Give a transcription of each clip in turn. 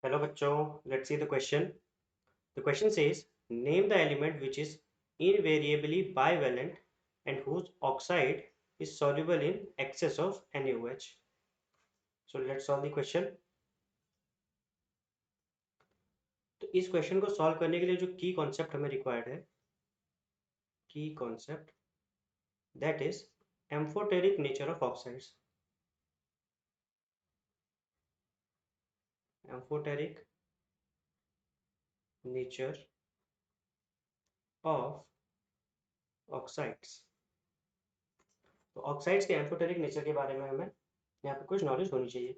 Hello bachcho, let's see the question. The question says, name the element which is invariably bivalent and whose oxide is soluble in excess of NaOH. So let's solve the question. तो इस question को solve करने के लिए जो की concept हमें required है, की concept that is amphoteric nature of oxides. Amphoteric nature of oxides. तो ऑक्साइड्स के एम्फोटेरिक नेचर के बारे में हमें यहाँ पे कुछ नॉलेज होनी चाहिए.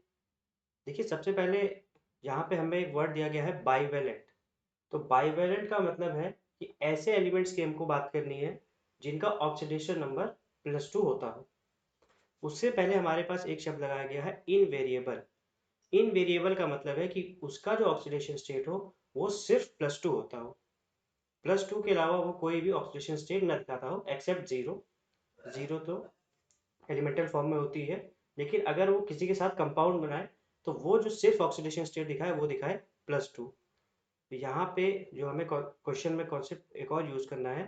देखिए सबसे पहले यहाँ पे हमें एक वर्ड दिया गया है बाइवेलेंट. तो बाइवेलेंट का मतलब है कि ऐसे एलिमेंट्स की हमको बात करनी है जिनका ऑक्सीडेशन नंबर +2 होता हो. उससे पहले हमारे पास एक शब्द लगाया गया है इनवेरिएबल. इनवेरिएबल का मतलब है कि उसका जो ऑक्सीडेशन स्टेट हो वो सिर्फ +2 होता हो. +2 के अलावा वो कोई भी ऑक्सीडेशन स्टेट न दिखाता हो एक्सेप्ट जीरो. जीरो तो एलिमेंटल फॉर्म में होती है, लेकिन अगर वो किसी के साथ कंपाउंड बनाए तो वो जो सिर्फ ऑक्सीडेशन स्टेट दिखाए वो दिखाए +2. तो यहाँ पे जो हमें क्वेश्चन में कॉन्सेप्ट एक और यूज करना है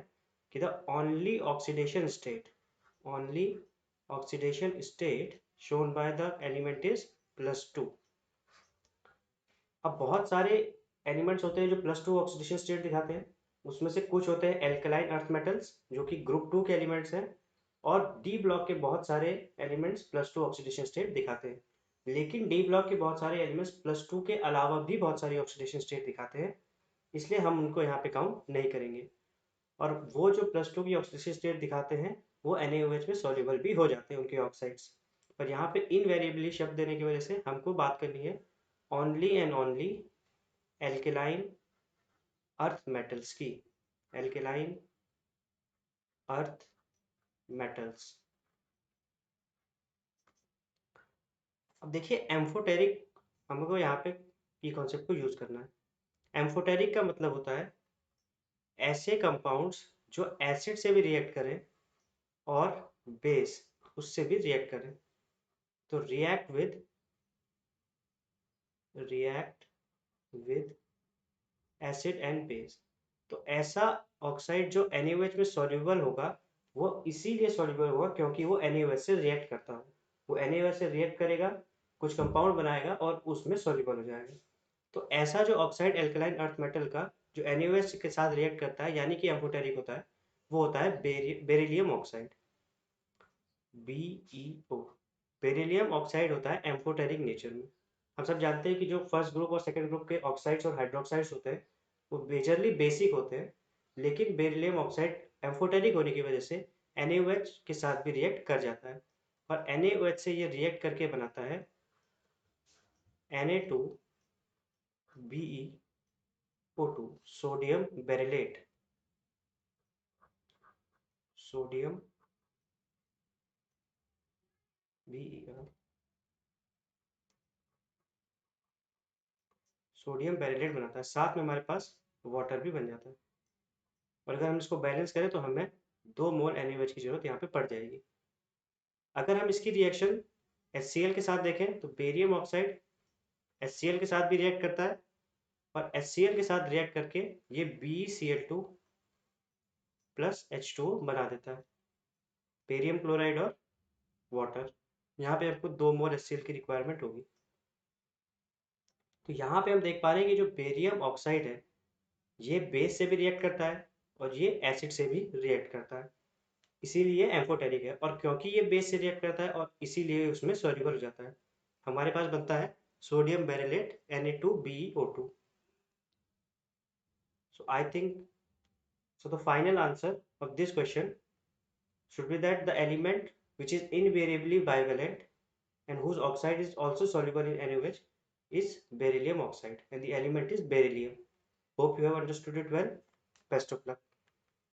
कि the only oxidation state, only oxidation state shown by the element is +2. अब बहुत सारे एलिमेंट्स होते हैं जो +2 ऑक्सीडेशन स्टेट दिखाते हैं. उसमें से कुछ होते हैं एल्कलाइन अर्थ मेटल्स जो कि ग्रुप 2 के एलिमेंट्स हैं, और डी ब्लॉक के बहुत सारे एलिमेंट्स +2 ऑक्सीडेशन स्टेट दिखाते हैं. लेकिन डी ब्लॉक के बहुत सारे एलिमेंट्स +2 के अलावा भी बहुत सारी ऑक्सीडेशन स्टेट दिखाते हैं, इसलिए हम उनको यहाँ पे काउंट नहीं करेंगे. और वो जो +2 की ऑक्सीडेशन स्टेट दिखाते हैं वो NaOH में सॉल्युबल भी हो जाते हैं उनके ऑक्साइड्स. पर यहाँ पे इनवेरिएबली शब्द देने की वजह से हमको बात करनी है only and only alkaline earth metals की. Alkaline earth metals. अब देखिए एम्फोटेरिक, हमको यहाँ पे की कॉन्सेप्ट को यूज करना है. एम्फोटेरिक का मतलब होता है ऐसे कंपाउंड्स जो एसिड से भी रिएक्ट करें और बेस उससे भी रिएक्ट करें. तो react with acid and base. तो ऐसा ऑक्साइड जो NaOH में सॉल्युबल होगा वो इसीलिए सॉल्युबल होगा क्योंकि वो NaOH से रिएक्ट करता हो. वो NaOH से रिएक्ट करेगा, कुछ कंपाउंड बनाएगा और उसमें सॉल्युबल हो जाएगा. तो ऐसा जो ऑक्साइड एल्कलाइन अर्थ मेटल का जो NaOH के साथ रिएक्ट करता है यानी कि एम्फोटेरिक होता है, वो होता है beryllium oxide. BeO. Beryllium oxide होता है एम्फोटेरिक नेचर में. हम सब जानते हैं कि जो फर्स्ट ग्रुप और सेकंड ग्रुप के ऑक्साइड्स और हाइड्रोक्साइड्स होते हैं वो मेजरली बेसिक होते हैं, लेकिन बेरिलियम ऑक्साइड एम्फोटेरिक होने की वजह से NaOH के साथ भी रिएक्ट कर जाता है. और NaOH से ये रिएक्ट करके बनाता है Na2BeO2, sodium beryllate. Sodium BeR, sodium beryllate बनाता है. साथ में हमारे पास वाटर भी बन जाता है. और अगर हम इसको बैलेंस करें तो हमें 2 मोल NaOH की जरूरत यहाँ पे पड़ जाएगी. अगर हम इसकी रिएक्शन HCl के साथ देखें तो बेरियम ऑक्साइड HCl के साथ भी रिएक्ट करता है, और HCl के साथ रिएक्ट करके ये BeCl2 प्लस H2O बना देता है. बेरियम क्लोराइड और वाटर. यहाँ पे आपको 2 मोल HCl की रिक्वायरमेंट होगी. तो यहाँ पे हम देख पा रहे हैं कि जो बेरियम ऑक्साइड है ये बेस से भी रिएक्ट करता है और ये एसिड से भी रिएक्ट करता है, इसीलिए एम्फोटेरिक है. और क्योंकि ये बेस से रिएक्ट करता है और इसीलिए उसमें सॉल्युबल हो जाता है, हमारे पास बनता है sodium beryllate Na2BeO2. So I think so the final answer of this question should be that the element which is invariably bivalent and whose oxide is also soluble in NaOH is beryllium oxide, and the element is beryllium. Hope you have understood it well. Best of luck.